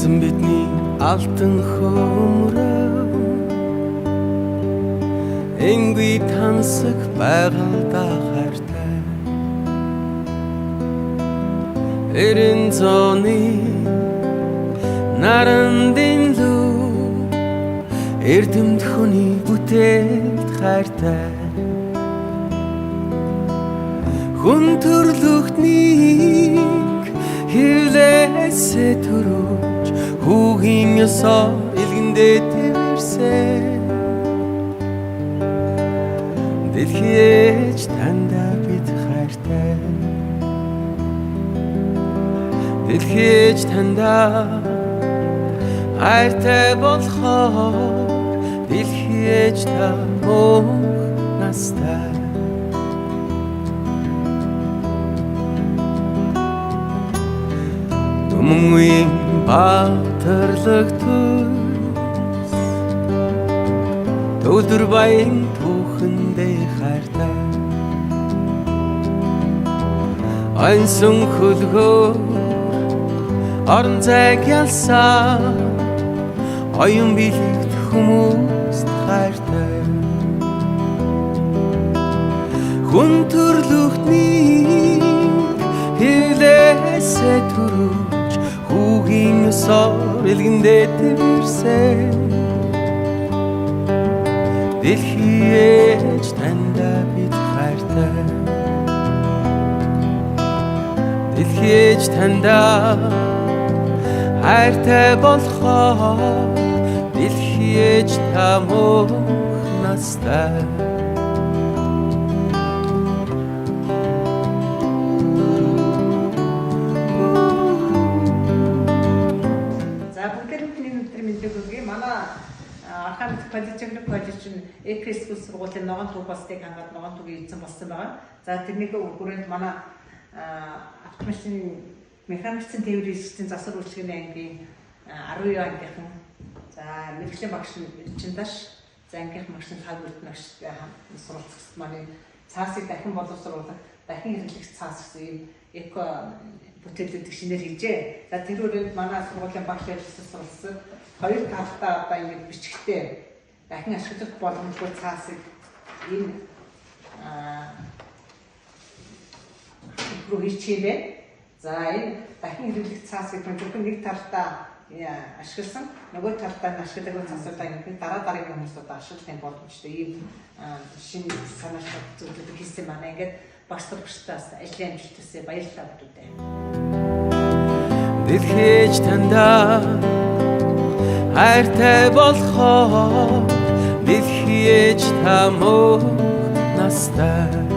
эзэн бидний алтан хөмрөө энгүй тансаг байгальдаа хайртай эрен зооны нарандын лүү эрдэмт хүний бүтээлд хайртай хүн төрлөختнийг хилээсээ төрөж хүүгийн ёсоо илгэндээ тэрсэн дэлхийч танда бид хайртай дэлхийч танда хайртай болохоор дэлхийч та мөнх настай Мөнгөний баатарлаг төс өдөр баян түүхэндээ хайртай Айнсан хөлгөө орон зайг ялсан оюун билэгт хүмүүст хайртай хүн төрлөختнийг хилээсээ төрөж хүүгийн ёсоор илгэндээ тэрсэн дэлхийч танда бид хайртай дэлхийч танда хайртай болохоор дэлхийч та мөнх настай коллеж нь экскул сургуулийн ногоон төв болсныг хангаад ногоон төвийг эзэн болсон байгаа. За тэрнийг өргөрөөнд манай автомашин механикчийн тээврийн систем засвар үйлчилгээний ангийн 12 ангийнхан за мэргэжлийн багш Чиндаш за ангийнхан багш Хаг үрд багш суралцагч манай цаасыг дахин боловсруулах дахин хэрэглэх цаас гэсэн ийм эко бүтээлүүдийг шинээр хийжээ. За тэр өрөөнд манай сургуулийн багш ажилласан суралцсан хоёр талтай одоо ингэ бичгтээ дахин ашиглах боломжтой цаасыг энэ руу хийчихээ. За энэ дахин хэрэглэх цаас гэдэг нь зөвхөн нэг талдаа ашигласан нөгөө талдаа нь ашигладаг цаасуудаа ингэ дараа дараагийн хүмүүсүүд ашиглахын боломжтой ийм шинэ санаач зүйлүүд хийсэн манай ингээд багш сурагчдаас ажлын амжилттай баярлалаа бүдүүтэй. Дэлхийч танда хайртай болохоор дэлхийч та мөнх настай